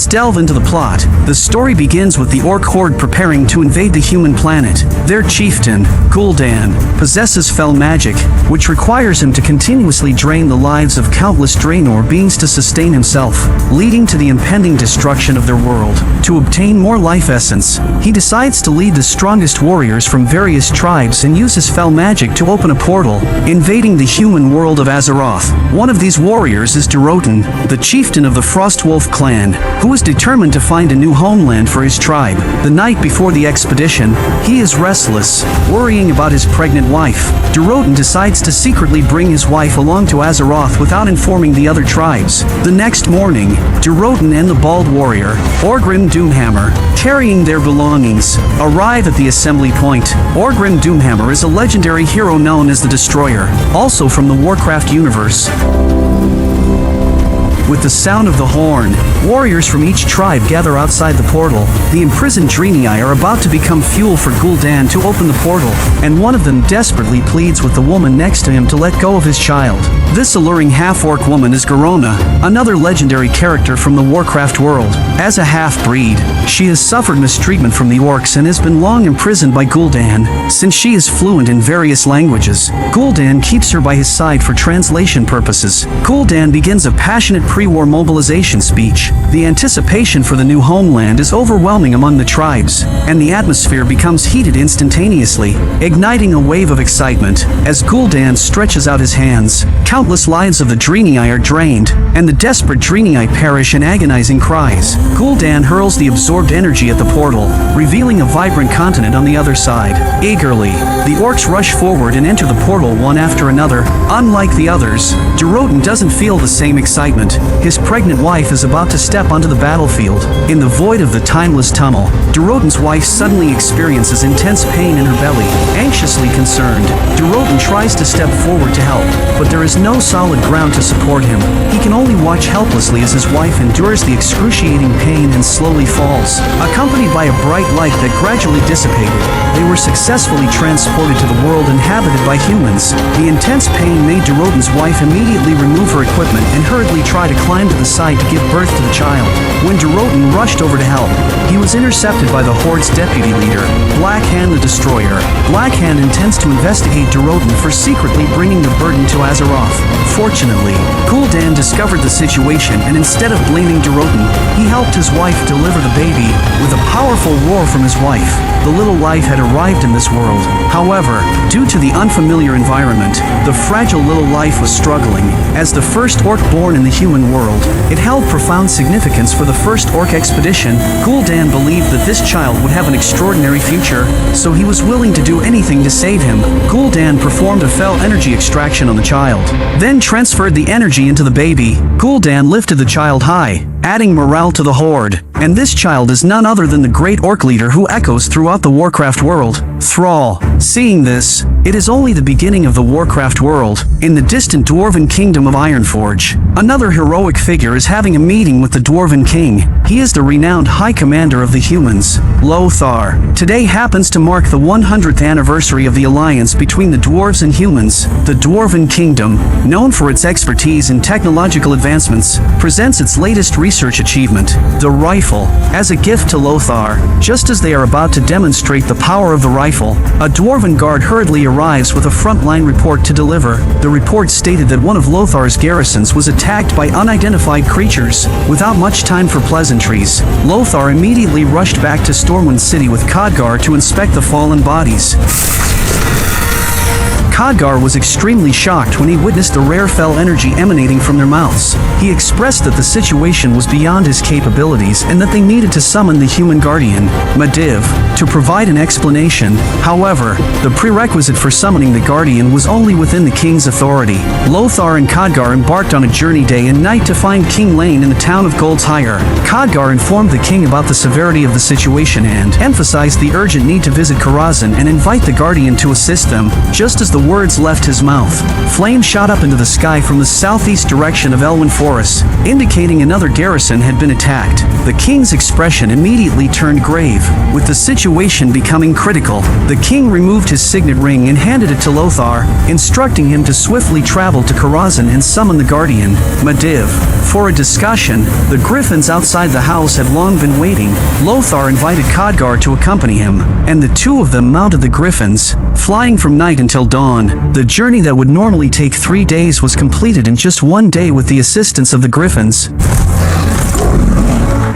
Let's delve into the plot. The story begins with the Orc Horde preparing to invade the human planet. Their chieftain, Gul'dan, possesses fell magic, which requires him to continuously drain the lives of countless Draenor beings to sustain himself, leading to the impending destruction of their world. To obtain more life essence, he decides to lead the strongest warriors from various tribes and use his fell magic to open a portal, invading the human world of Azeroth. One of these warriors is Durotan, the chieftain of the Frostwolf clan, who is determined to find a new homeland for his tribe. The night before the expedition, he is restless, worrying about his pregnant wife. Durotan decides to secretly bring his wife along to Azeroth without informing the other tribes. The next morning, Durotan and the bald warrior, Orgrim Doomhammer, carrying their belongings, arrive at the assembly point. Orgrim Doomhammer is a legendary hero known as the Destroyer, also from the Warcraft universe. With the sound of the horn, warriors from each tribe gather outside the portal. The imprisoned Draenei are about to become fuel for Gul'dan to open the portal, and one of them desperately pleads with the woman next to him to let go of his child. This alluring half-orc woman is Garona, another legendary character from the Warcraft world. As a half-breed, she has suffered mistreatment from the Orcs and has been long imprisoned by Gul'dan. Since she is fluent in various languages, Gul'dan keeps her by his side for translation purposes. Gul'dan begins a passionate pre-war mobilization speech. The anticipation for the new homeland is overwhelming among the tribes, and the atmosphere becomes heated instantaneously, igniting a wave of excitement. As Gul'dan stretches out his hands, countless lives of the Draenei are drained, and the desperate Draenei perish in agonizing cries. Gul'dan hurls the absorbed energy at the portal, revealing a vibrant continent on the other side. Eagerly, the Orcs rush forward and enter the portal one after another. Unlike the others, Durotan doesn't feel the same excitement. His pregnant wife is about to step onto the battlefield. In the void of the timeless tunnel, Durotan's wife suddenly experiences intense pain in her belly. Anxiously concerned, Durotan tries to step forward to help, but there is no solid ground to support him. He can only watch helplessly as his wife endures the excruciating pain and slowly falls. Accompanied by a bright light that gradually dissipated, they were successfully transported to the world inhabited by humans. The intense pain made Durotan's wife immediately remove her equipment and hurriedly try to climb to the side to give birth to the child. When Durotan rushed over to help, he was intercepted by the Horde's deputy leader, Blackhand the Destroyer. Blackhand intends to investigate Durotan for secretly bringing the burden to Azeroth. Fortunately, Gul'dan discovered the situation, and instead of blaming Durotan, he helped his wife deliver the baby. With a powerful roar from his wife, the little life had arrived in this world. However, due to the unfamiliar environment, the fragile little life was struggling. As the first Orc born in the human world, it held profound significance for the first Orc expedition. Gul'dan believed that this child would have an extraordinary future, so he was willing to do anything to save him. Gul'dan performed a fell energy extraction on the child, then transferred the energy into the baby. Gul'dan lifted the child high, adding morale to the Horde. And this child is none other than the great Orc leader who echoes throughout the Warcraft world, Thrall. Seeing this, it is only the beginning of the Warcraft world, in the distant dwarven kingdom of Ironforge. Another heroic figure is having a meeting with the Dwarven King. He is the renowned High Commander of the humans, Lothar. Today happens to mark the 100th anniversary of the alliance between the dwarves and humans. The Dwarven Kingdom, known for its expertise in technological advancements, presents its latest research achievement, the rifle, as a gift to Lothar. Just as they are about to demonstrate the power of the rifle, a Dwarven guard hurriedly arrives with a frontline report to deliver. The report stated that one of Lothar's garrisons was attacked by unidentified creatures. Without much time for pleasantries, Lothar immediately rushed back to Stormwind City with Khadgar to inspect the fallen bodies. Khadgar was extremely shocked when he witnessed the rare fell energy emanating from their mouths. He expressed that the situation was beyond his capabilities and that they needed to summon the human guardian, Mediv, to provide an explanation. However, the prerequisite for summoning the guardian was only within the king's authority. Lothar and Khadgar embarked on a journey day and night to find King Lane in the town of Goldshire. Khadgar informed the king about the severity of the situation and emphasized the urgent need to visit Karazhan and invite the guardian to assist them. Just as the words left his mouth, flames shot up into the sky from the southeast direction of Elwyn Forest, indicating another garrison had been attacked. The king's expression immediately turned grave, with the situation becoming critical. The king removed his signet ring and handed it to Lothar, instructing him to swiftly travel to Karazhan and summon the guardian, Medivh, for a discussion. The griffins outside the house had long been waiting. Lothar invited Khadgar to accompany him, and the two of them mounted the griffins, flying from night until dawn. The journey that would normally take 3 days was completed in just 1 day with the assistance of the griffins.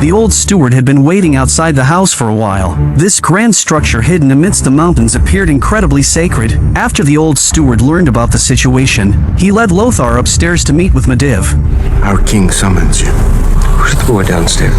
The old steward had been waiting outside the house for a while. This grand structure hidden amidst the mountains appeared incredibly sacred. After the old steward learned about the situation, he led Lothar upstairs to meet with Medivh. Our king summons you. Who's the boy downstairs?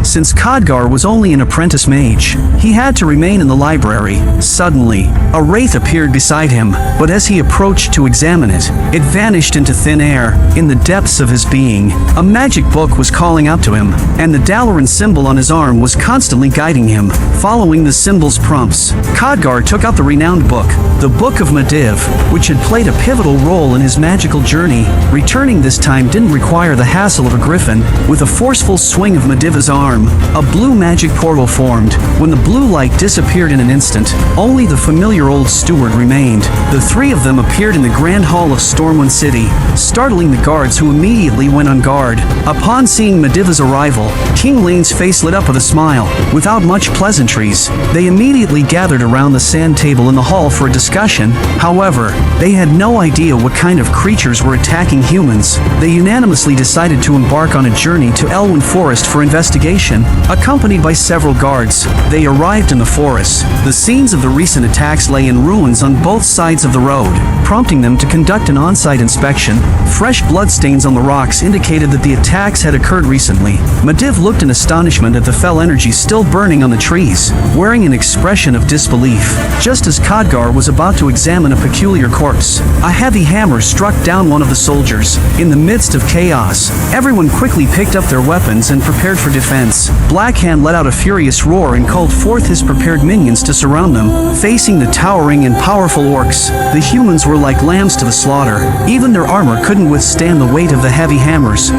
Since Khadgar was only an apprentice mage, he had to remain in the library. Suddenly, a wraith appeared beside him, but as he approached to examine it, it vanished into thin air. In the depths of his being, a magic book was calling out to him, and the Dalaran symbol on his arm was constantly guiding him. Following the symbol's prompts, Khadgar took out the renowned book, the Book of Medivh, which had played a pivotal role in his magical journey. Returning this time didn't require the hassle of a griffin. With a forceful swing of Medivh's arm, a blue magic portal formed. When the blue light disappeared in an instant, only the familiar old steward remained. The three of them appeared in the grand hall of Stormwind City, startling the guards who immediately went on guard. Upon seeing Medivh's arrival, King Lane's face lit up with a smile. Without much pleasantries, they immediately gathered around the sand table in the hall for a discussion. However, they had no idea what kind of creatures were attacking humans. They unanimously decided to embark on a journey to Elwyn Forest for investigation. Accompanied by several guards, they arrived in the forest. The scenes of the recent attacks lay in ruins on both sides of the road, prompting them to conduct an on-site inspection. Fresh bloodstains on the rocks indicated that the attacks had occurred recently. Medivh looked in astonishment at the fell energy still burning on the trees, wearing an expression of disbelief. Just as Khadgar was about to examine a peculiar corpse, a heavy hammer struck down one of the soldiers. In the midst of chaos, everyone quickly picked up their weapons and prepared for defense. Blackhand let out a furious roar and called forth his prepared minions to surround them. Facing the towering and powerful orcs, the humans were like lambs to the slaughter. Even their armor couldn't withstand the weight of the heavy hammers.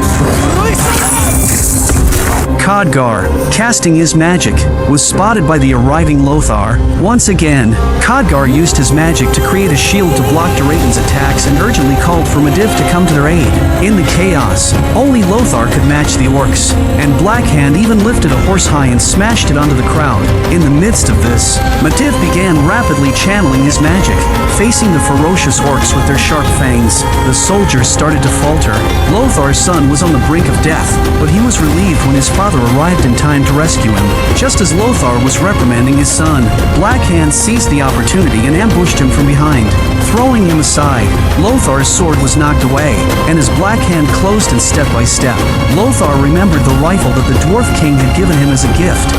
Khadgar, casting his magic, was spotted by the arriving Lothar. Once again, Khadgar used his magic to create a shield to block Durotan's attacks and urgently called for Medivh to come to their aid. In the chaos, only Lothar could match the orcs, and Blackhand even lifted a horse high and smashed it onto the crowd. In the midst of this, Medivh began rapidly channeling his magic. Facing the ferocious orcs with their sharp fangs, the soldiers started to falter. Lothar's son was on the brink of death, but he was relieved when his father arrived in time to rescue him. Just as Lothar was reprimanding his son, Blackhand seized the opportunity and ambushed him from behind. Throwing him aside, Lothar's sword was knocked away, and as Blackhand closed in step by step, Lothar remembered the rifle that the Dwarf King had given him as a gift.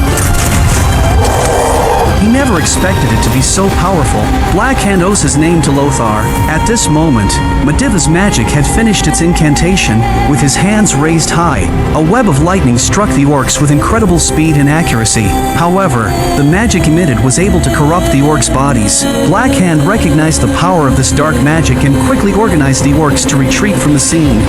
He never expected it to be so powerful. Blackhand owes his name to Lothar. At this moment, Medivh's magic had finished its incantation. With his hands raised high, a web of lightning struck the orcs with incredible speed and accuracy. However, the magic emitted was able to corrupt the orcs' bodies. Blackhand recognized the power of this dark magic and quickly organized the orcs to retreat from the scene.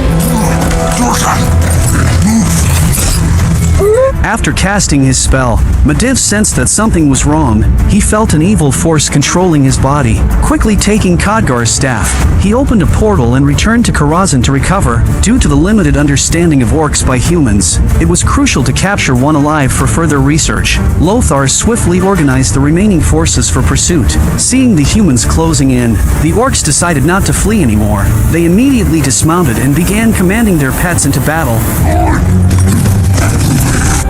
After casting his spell, Medivh sensed that something was wrong. He felt an evil force controlling his body. Quickly taking Khadgar's staff, he opened a portal and returned to Karazhan to recover. Due to the limited understanding of orcs by humans, it was crucial to capture one alive for further research. Lothar swiftly organized the remaining forces for pursuit. Seeing the humans closing in, the orcs decided not to flee anymore. They immediately dismounted and began commanding their pets into battle.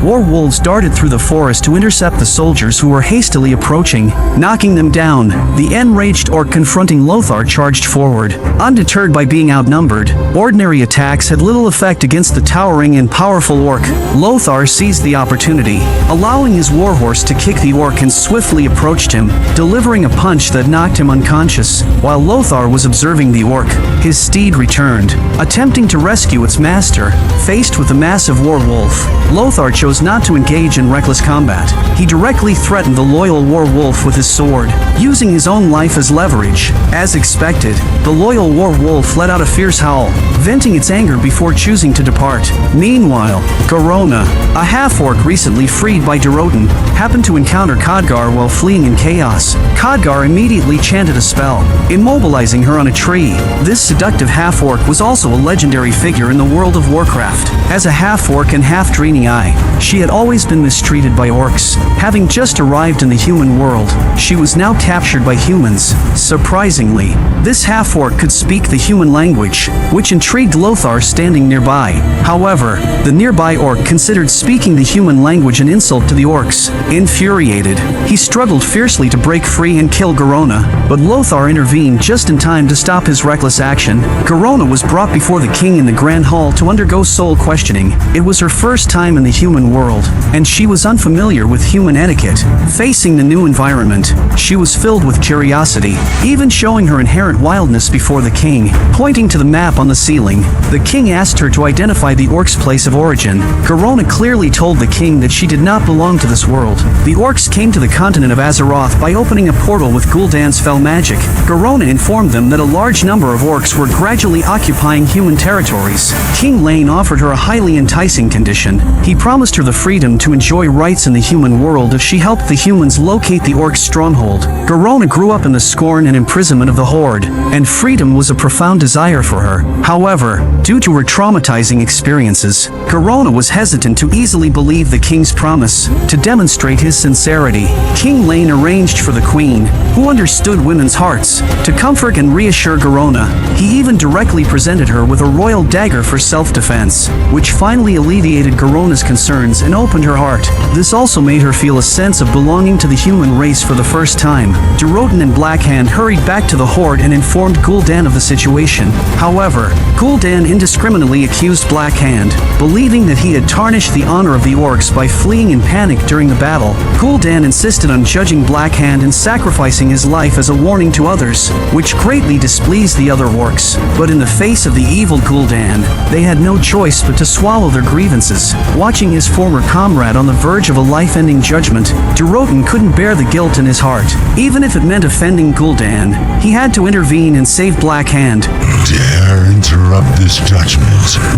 Warwolves darted through the forest to intercept the soldiers who were hastily approaching, knocking them down. The enraged orc confronting Lothar charged forward. Undeterred by being outnumbered, ordinary attacks had little effect against the towering and powerful orc. Lothar seized the opportunity, allowing his warhorse to kick the orc and swiftly approached him, delivering a punch that knocked him unconscious. While Lothar was observing the orc, his steed returned, attempting to rescue its master. Faced with a massive warwolf, Lothar chose not to engage in reckless combat. He directly threatened the loyal war wolf with his sword, using his own life as leverage. As expected, the loyal war wolf let out a fierce howl, venting its anger before choosing to depart. Meanwhile, Garona, a half-orc recently freed by Durotan, happened to encounter Khadgar while fleeing in chaos. Khadgar immediately chanted a spell, immobilizing her on a tree. This seductive half-orc was also a legendary figure in the world of Warcraft. As a half-orc and half-Draenei, she had always been mistreated by orcs. Having just arrived in the human world, she was now captured by humans. Surprisingly, this half-orc could speak the human language, which intrigued Lothar standing nearby. However, the nearby orc considered speaking the human language an insult to the orcs. Infuriated, he struggled fiercely to break free and kill Garona, but Lothar intervened just in time to stop his reckless action. Garona was brought before the king in the Grand Hall to undergo soul questioning. It was her first time in the human world, and she was unfamiliar with human etiquette. Facing the new environment, she was filled with curiosity, even showing her inherent wildness before the king. Pointing to the map on the ceiling, the king asked her to identify the orcs' place of origin. Garona clearly told the king that she did not belong to this world. The orcs came to the continent of Azeroth by opening a portal with Gul'dan's fell magic. Garona informed them that a large number of orcs were gradually occupying human territories. King Lane offered her a highly enticing condition. He promised her the freedom to enjoy rights in the human world if she helped the humans locate the orcs' stronghold. Garona grew up in the scorn and imprisonment of the Horde, and freedom was a profound desire for her. However, due to her traumatizing experiences, Garona was hesitant to easily believe the king's promise. To demonstrate his sincerity, King Lane arranged for the queen, who understood women's hearts, to comfort and reassure Garona. He even directly presented her with a royal dagger for self-defense, which finally alleviated Garona's concerns and opened her heart. This also made her feel a sense of belonging to the human race for the first time. Durotan and Blackhand hurried back to the Horde and informed Gul'dan of the situation. However, Gul'dan indiscriminately accused Blackhand, believing that he had tarnished the honor of the orcs by fleeing in panic during the battle. Gul'dan insisted on judging Blackhand and sacrificing his life as a warning to others, which greatly displeased the other orcs. But in the face of the evil Gul'dan, they had no choice but to swallow their grievances. Watching his former comrade on the verge of a life-ending judgment, Durotan couldn't bear the guilt in his heart. Even if it meant offending Gul'dan, he had to intervene and save Blackhand. Dare interrupt this judgment.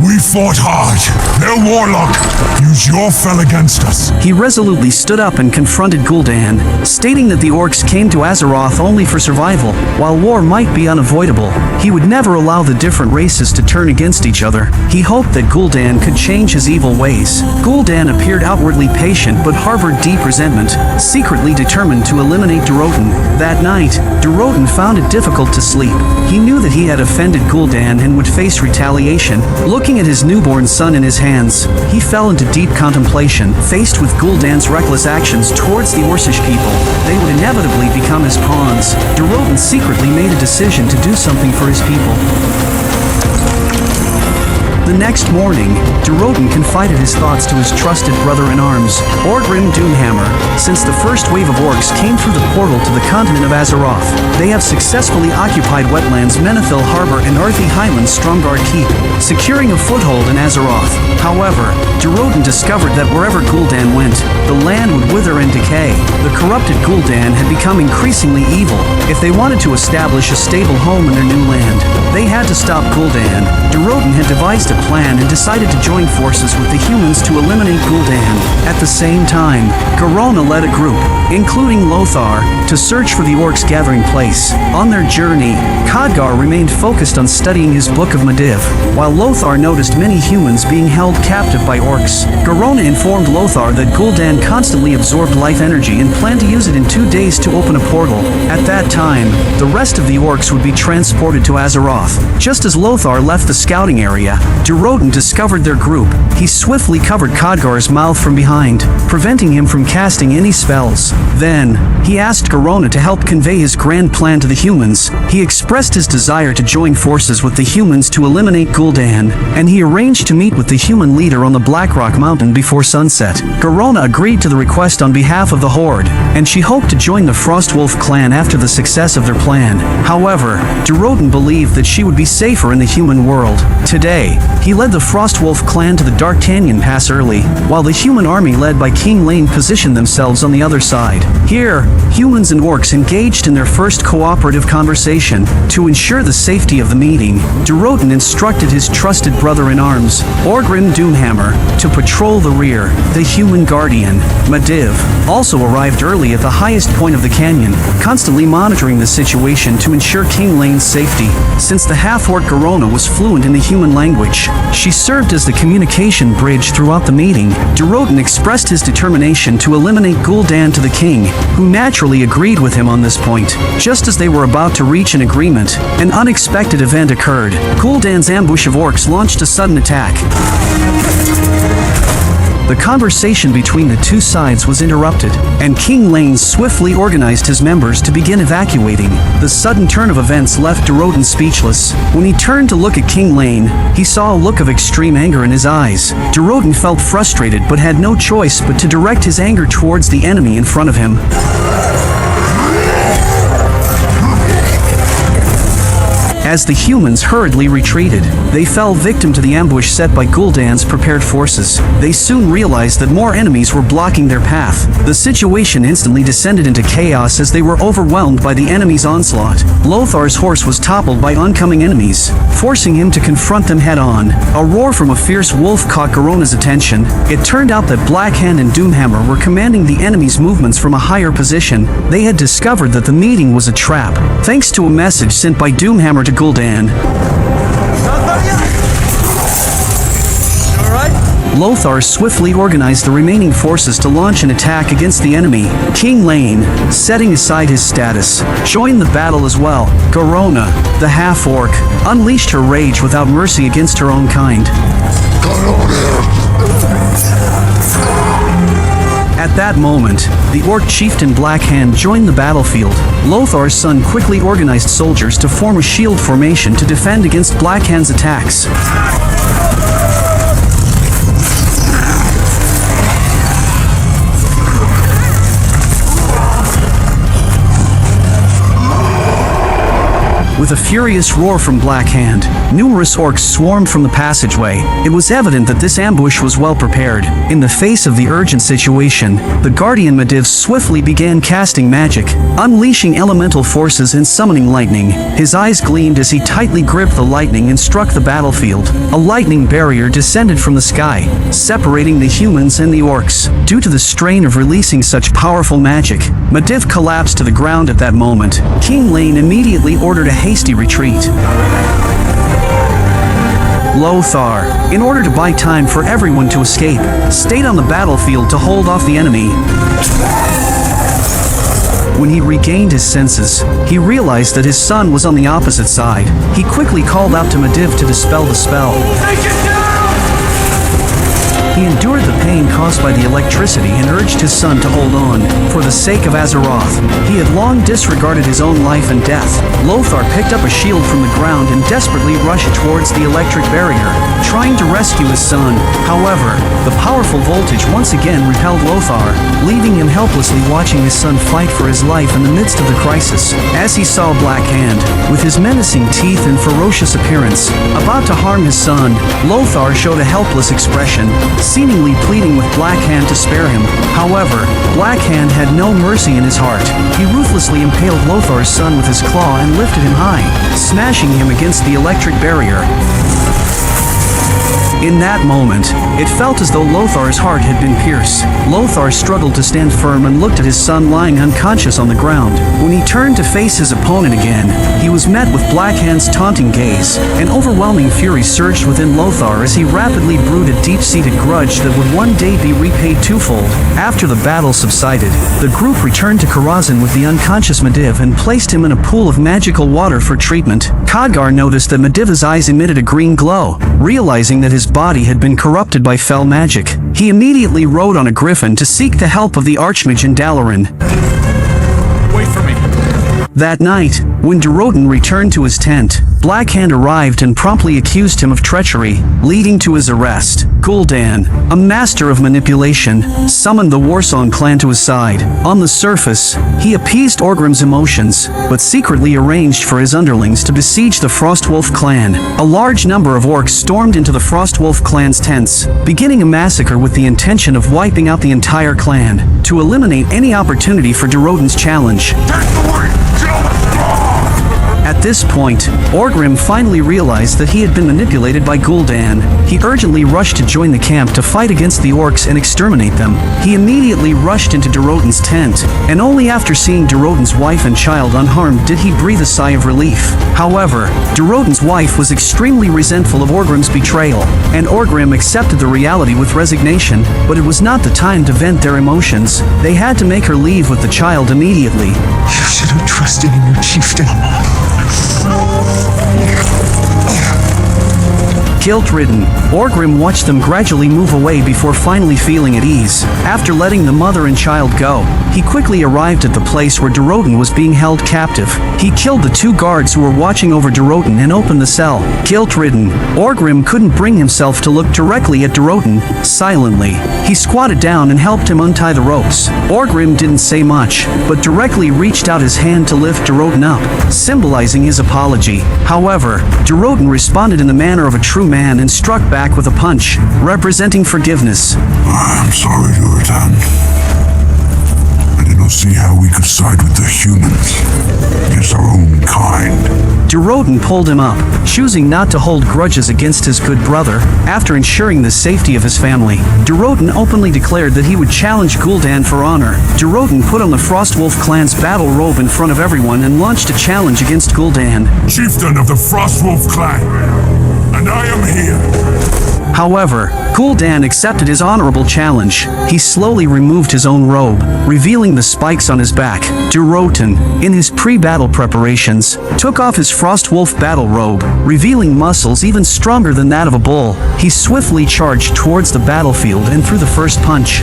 We fought hard. Their warlock used your fell against us. He resolutely stood up and confronted Gul'dan, stating that the orcs came to Azeroth only for survival. While war might be unavoidable, he would never allow the different races to turn against each other. He hoped that Gul'dan could change his evil ways. Gul'dan appeared outwardly patient but harbored deep resentment, secretly determined to eliminate Durotan. That night, Durotan found it difficult to sleep. He knew that he had offended Gul'dan and would face retaliation. Looking at his newborn son in his hands, he fell into deep contemplation. Faced with Gul'dan's reckless actions towards the Orcish people, they would inevitably become his pawns. Durotan secretly made a decision to do something for his people. The next morning, Durotan confided his thoughts to his trusted brother-in-arms, Orgrim Doomhammer. Since the first wave of orcs came through the portal to the continent of Azeroth, they have successfully occupied wetlands Menethil Harbor and Arthi Highlands Stromgarde Keep, securing a foothold in Azeroth. However, Durotan discovered that wherever Gul'dan went, the land would wither and decay. The corrupted Gul'dan had become increasingly evil. If they wanted to establish a stable home in their new land, they had to stop Gul'dan. Durotan had devised a plan and decided to join forces with the humans to eliminate Gul'dan. At the same time, Garona led a group, including Lothar, to search for the orcs' gathering place. On their journey, Khadgar remained focused on studying his Book of Mediv, while Lothar noticed many humans being held captive by orcs. Garona informed Lothar that Gul'dan constantly absorbed life energy and planned to use it in 2 days to open a portal. At that time, the rest of the orcs would be transported to Azeroth. Just as Lothar left the scouting area, Durotan discovered their group. He swiftly covered Khadgar's mouth from behind, preventing him from casting any spells. Then, he asked Garona to help convey his grand plan to the humans. He expressed his desire to join forces with the humans to eliminate Gul'dan, and he arranged to meet with the human leader on the Blackrock Mountain before sunset. Garona agreed to the request on behalf of the Horde, and she hoped to join the Frostwolf clan after the success of their plan. However, Durotan believed that she would be safer in the human world. Today, He led the Frostwolf clan to the Dark Canyon Pass early, while the human army led by King Lane positioned themselves on the other side. Here, humans and orcs engaged in their first cooperative conversation. To ensure the safety of the meeting, Durotan instructed his trusted brother-in-arms, Orgrim Doomhammer, to patrol the rear. The human guardian, Madiv, also arrived early at the highest point of the canyon, constantly monitoring the situation to ensure King Lane's safety. Since the half-orc Garona was fluent in the human language, she served as the communication bridge throughout the meeting. Durotan expressed his determination to eliminate Gul'dan to the king, who naturally agreed with him on this point. Just as they were about to reach an agreement, an unexpected event occurred. Gul'dan's ambush of orcs launched a sudden attack. The conversation between the two sides was interrupted, and King Lane swiftly organized his members to begin evacuating. The sudden turn of events left Durotan speechless. When he turned to look at King Lane, he saw a look of extreme anger in his eyes. Durotan felt frustrated but had no choice but to direct his anger towards the enemy in front of him. As the humans hurriedly retreated, they fell victim to the ambush set by Gul'dan's prepared forces. They soon realized that more enemies were blocking their path. The situation instantly descended into chaos as they were overwhelmed by the enemy's onslaught. Lothar's horse was toppled by oncoming enemies, forcing him to confront them head-on. A roar from a fierce wolf caught Garona's attention. It turned out that Blackhand and Doomhammer were commanding the enemy's movements from a higher position. They had discovered that the meeting was a trap, thanks to a message sent by Doomhammer to Gul'dan. Lothar swiftly organized the remaining forces to launch an attack against the enemy. King Lane, setting aside his status, joined the battle as well. Garona, the half-orc, unleashed her rage without mercy against her own kind. At that moment, the orc chieftain Blackhand joined the battlefield. Lothar's son quickly organized soldiers to form a shield formation to defend against Blackhand's attacks. With a furious roar from Blackhand, numerous orcs swarmed from the passageway. It was evident that this ambush was well prepared. In the face of the urgent situation, the Guardian Madiv swiftly began casting magic, unleashing elemental forces and summoning lightning. His eyes gleamed as he tightly gripped the lightning and struck the battlefield. A lightning barrier descended from the sky, separating the humans and the orcs. Due to the strain of releasing such powerful magic, Madiv collapsed to the ground at that moment. King Lane immediately ordered a hasty retreat. Lothar, in order to buy time for everyone to escape, stayed on the battlefield to hold off the enemy. When he regained his senses, he realized that his son was on the opposite side. He quickly called out to Madiv to dispel the spell. He endured the pain caused by the electricity and urged his son to hold on. For the sake of Azeroth, he had long disregarded his own life and death. Lothar picked up a shield from the ground and desperately rushed towards the electric barrier, trying to rescue his son. However, the powerful voltage once again repelled Lothar, leaving him helplessly watching his son fight for his life in the midst of the crisis. As he saw Blackhand, with his menacing teeth and ferocious appearance, about to harm his son, Lothar showed a helpless expression, seemingly pleading with Blackhand to spare him. However, Blackhand had no mercy in his heart. He ruthlessly impaled Lothar's son with his claw and lifted him high, smashing him against the electric barrier. In that moment, it felt as though Lothar's heart had been pierced. Lothar struggled to stand firm and looked at his son lying unconscious on the ground. When he turned to face his opponent again, he was met with Blackhand's taunting gaze. An overwhelming fury surged within Lothar as he rapidly brewed a deep-seated grudge that would one day be repaid twofold. After the battle subsided, the group returned to Karazhan with the unconscious Madiv and placed him in a pool of magical water for treatment. Khadgar noticed that Madiv's eyes emitted a green glow. Realizing that his body had been corrupted by fell magic, he immediately rode on a griffin to seek the help of the Archmage in Dalaran. Wait for me. That night, when Durotan returned to his tent, Blackhand arrived and promptly accused him of treachery, leading to his arrest. Gul'dan, a master of manipulation, summoned the Warsong clan to his side. On the surface, he appeased Orgrim's emotions, but secretly arranged for his underlings to besiege the Frostwolf clan. A large number of orcs stormed into the Frostwolf clan's tents, beginning a massacre with the intention of wiping out the entire clan, to eliminate any opportunity for Durotan's challenge. At this point, Orgrim finally realized that he had been manipulated by Gul'dan. He urgently rushed to join the camp to fight against the orcs and exterminate them. He immediately rushed into Durotan's tent, and only after seeing Durotan's wife and child unharmed did he breathe a sigh of relief. However, Durotan's wife was extremely resentful of Orgrim's betrayal, and Orgrim accepted the reality with resignation, but it was not the time to vent their emotions. They had to make her leave with the child immediately. You should have trusted in your chieftain. Guilt-ridden, Orgrim watched them gradually move away before finally feeling at ease. After letting the mother and child go, he quickly arrived at the place where Durotan was being held captive. He killed the 2 guards who were watching over Durotan and opened the cell. Guilt-ridden, Orgrim couldn't bring himself to look directly at Durotan. Silently, he squatted down and helped him untie the ropes. Orgrim didn't say much, but directly reached out his hand to lift Durotan up, symbolizing his apology. However, Durotan responded in the manner of a true man and struck back with a punch, representing forgiveness. I'm sorry, Durotan. I did not see how we could side with the humans against our own kind. Durotan pulled him up, choosing not to hold grudges against his good brother. After ensuring the safety of his family, Durotan openly declared that he would challenge Gul'dan for honor. Durotan put on the Frostwolf clan's battle robe in front of everyone and launched a challenge against Gul'dan. Chieftain of the Frostwolf clan, and I am here. However, Gul'dan accepted his honorable challenge. He slowly removed his own robe, revealing the spikes on his back. Durotan, in his pre-battle preparations, took off his Frostwolf battle robe, revealing muscles even stronger than that of a bull. He swiftly charged towards the battlefield and threw the first punch.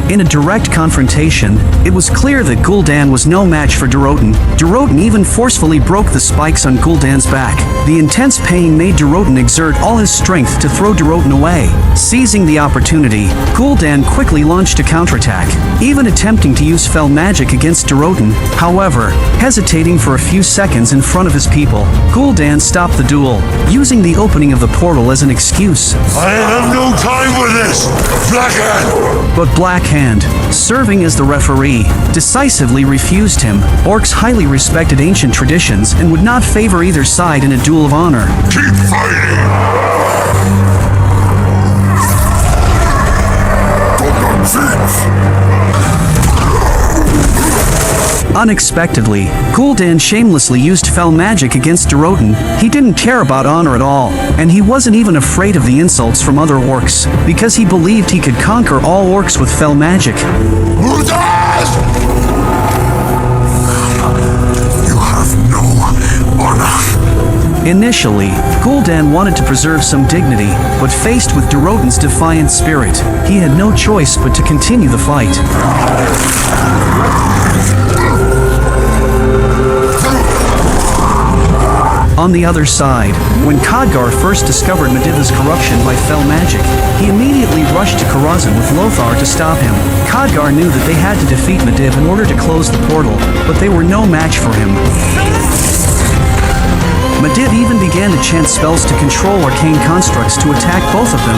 In a direct confrontation, it was clear that Gul'dan was no match for Durotan. Durotan even forcefully broke the spikes on Gul'dan's back. The intense pain made Durotan exert all his strength to throw Durotan away. Seizing the opportunity, Gul'dan quickly launched a counterattack, even attempting to use fell magic against Durotan. However, hesitating for a few seconds in front of his people, Gul'dan stopped the duel, using the opening of the portal as an excuse. I have no time for this, Blackhand! But Blackhand, serving as the referee, decisively refused him. Orcs highly respected ancient traditions and would not favor either side in a duel of honor. Keep fighting! Unexpectedly, Gul'dan shamelessly used fell magic against Durotan. He didn't care about honor at all, and he wasn't even afraid of the insults from other orcs, because he believed he could conquer all orcs with fell magic. You have no honor. Initially, Gul'dan wanted to preserve some dignity, but faced with Durotan's defiant spirit, he had no choice but to continue the fight. On the other side, when Khadgar first discovered Medivh's corruption by fell magic, he immediately rushed to Karazhan with Lothar to stop him. Khadgar knew that they had to defeat Medivh in order to close the portal, but they were no match for him. Medivh even began to chant spells to control arcane constructs to attack both of them.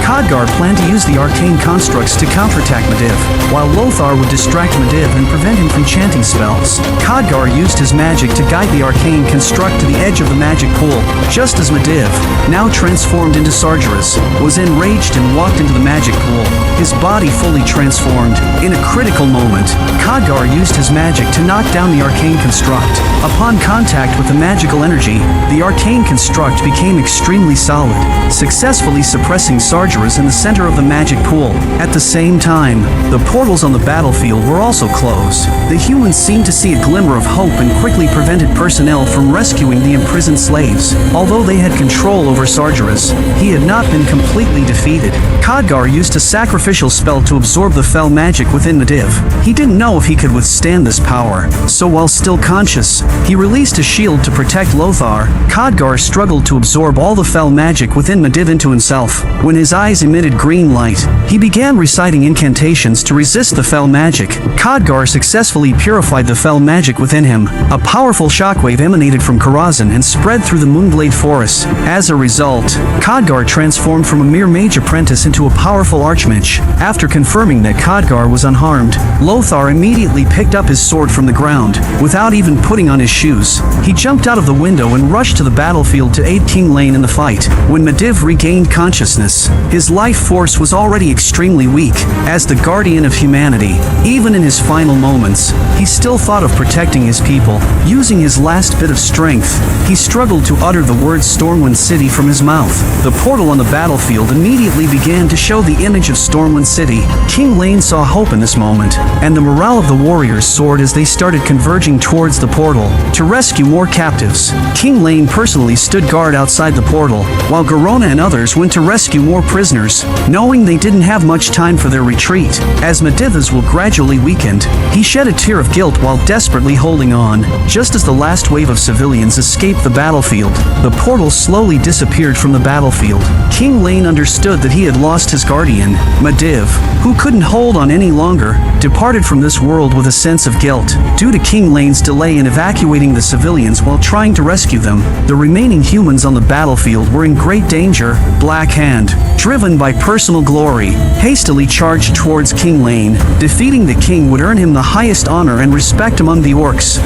Khadgar planned to use the arcane constructs to counterattack Medivh, while Lothar would distract Medivh and prevent him from chanting spells. Khadgar used his magic to guide the arcane construct to the edge of the magic pool, just as Medivh, now transformed into Sargeras, was enraged and walked into the magic pool, his body fully transformed. In a critical moment, Khadgar used his magic to knock down the arcane construct. Upon contact with the magical energy, the arcane construct became extremely solid, successfully suppressing Sargeras auras in the center of the magic pool. At the same time, the portals on the battlefield were also closed. The humans seemed to see a glimmer of hope and quickly prevented personnel from rescuing the imprisoned slaves. Although they had control over Sargeras, he had not been completely defeated. Khadgar used a sacrificial spell to absorb the fell magic within Medivh. He didn't know if he could withstand this power, so while still conscious, he released a shield to protect Lothar. Khadgar struggled to absorb all the fell magic within Medivh into himself. When his eyes emitted green light, he began reciting incantations to resist the fell magic. Khadgar successfully purified the fell magic within him. A powerful shockwave emanated from Karazhan and spread through the Moonglade Forest. As a result, Khadgar transformed from a mere mage apprentice into a powerful archmage. After confirming that Khadgar was unharmed, Lothar immediately picked up his sword from the ground. Without even putting on his shoes, he jumped out of the window and rushed to the battlefield to aid King Lane in the fight. When Medivh regained consciousness, his life force was already extremely weak. As the guardian of humanity, even in his final moments, he still thought of protecting his people. Using his last bit of strength, he struggled to utter the words Stormwind City from his mouth. The portal on the battlefield immediately began to show the image of Stormwind City. King Lane saw hope in this moment, and the morale of the warriors soared as they started converging towards the portal to rescue more captives. King Lane personally stood guard outside the portal, while Garona and others went to rescue more prisoners, knowing they didn't have much time for their retreat. As Medivh's will gradually weakened, he shed a tear of guilt while desperately holding on. Just as the last wave of civilians escaped the battlefield, the portal slowly disappeared from the battlefield. King Lane understood that he had lost his guardian. Medivh, who couldn't hold on any longer, departed from this world with a sense of guilt. Due to King Lane's delay in evacuating the civilians while trying to rescue them, the remaining humans on the battlefield were in great danger. Black Hand, driven by personal glory, hastily charged towards King Lane. Defeating the king would earn him the highest honor and respect among the Orcs.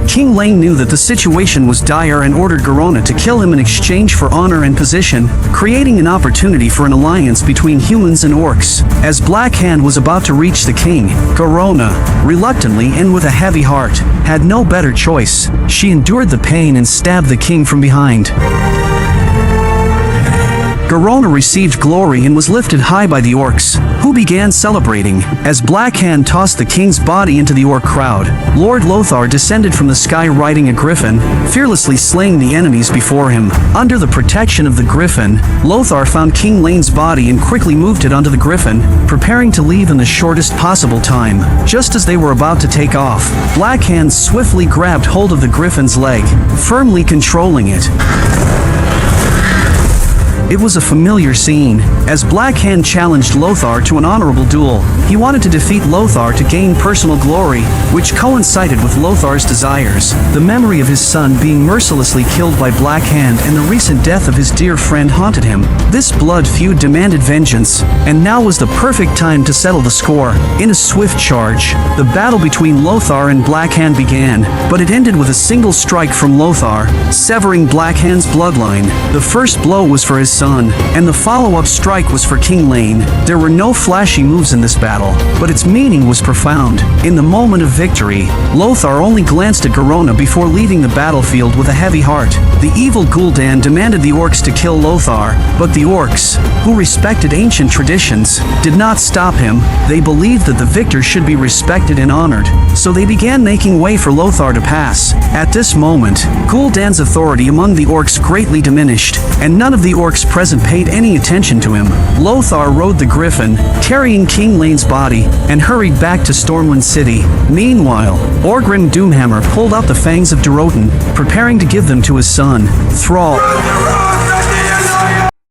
King Lane knew that the situation was dire and ordered Garona to kill him in exchange for honor and position, creating an opportunity for an alliance between humans and orcs. As Black Hand was about to reach the king, Garona, reluctantly and with a heavy heart, had no better choice. She endured the pain and stabbed the king from behind. Garona received glory and was lifted high by the orcs, who began celebrating. As Black Hand tossed the king's body into the orc crowd, Lord Lothar descended from the sky riding a griffin, fearlessly slaying the enemies before him. Under the protection of the griffin, Lothar found King Lane's body and quickly moved it onto the griffin, preparing to leave in the shortest possible time. Just as they were about to take off, Black Hand swiftly grabbed hold of the griffin's leg, firmly controlling it. It was a familiar scene, as Black Hand challenged Lothar to an honorable duel. He wanted to defeat Lothar to gain personal glory, which coincided with Lothar's desires. The memory of his son being mercilessly killed by Black Hand and the recent death of his dear friend haunted him. This blood feud demanded vengeance, and now was the perfect time to settle the score. In a swift charge, the battle between Lothar and Black Hand began, but it ended with a single strike from Lothar, severing Black Hand's bloodline. The first blow was for his son, and the follow-up strike was for King Lane. There were no flashy moves in this battle, but its meaning was profound. In the moment of victory, Lothar only glanced at Garona before leaving the battlefield with a heavy heart. The evil Gul'dan demanded the orcs to kill Lothar, but the orcs, who respected ancient traditions, did not stop him. They believed that the victor should be respected and honored, so they began making way for Lothar to pass. At this moment, Gul'dan's authority among the orcs greatly diminished, and none of the orcs present paid any attention to him. Lothar rode the griffin, carrying King Lane's body, and hurried back to Stormwind City. Meanwhile, Orgrim Doomhammer pulled out the fangs of Durotan, preparing to give them to his son, Thrall.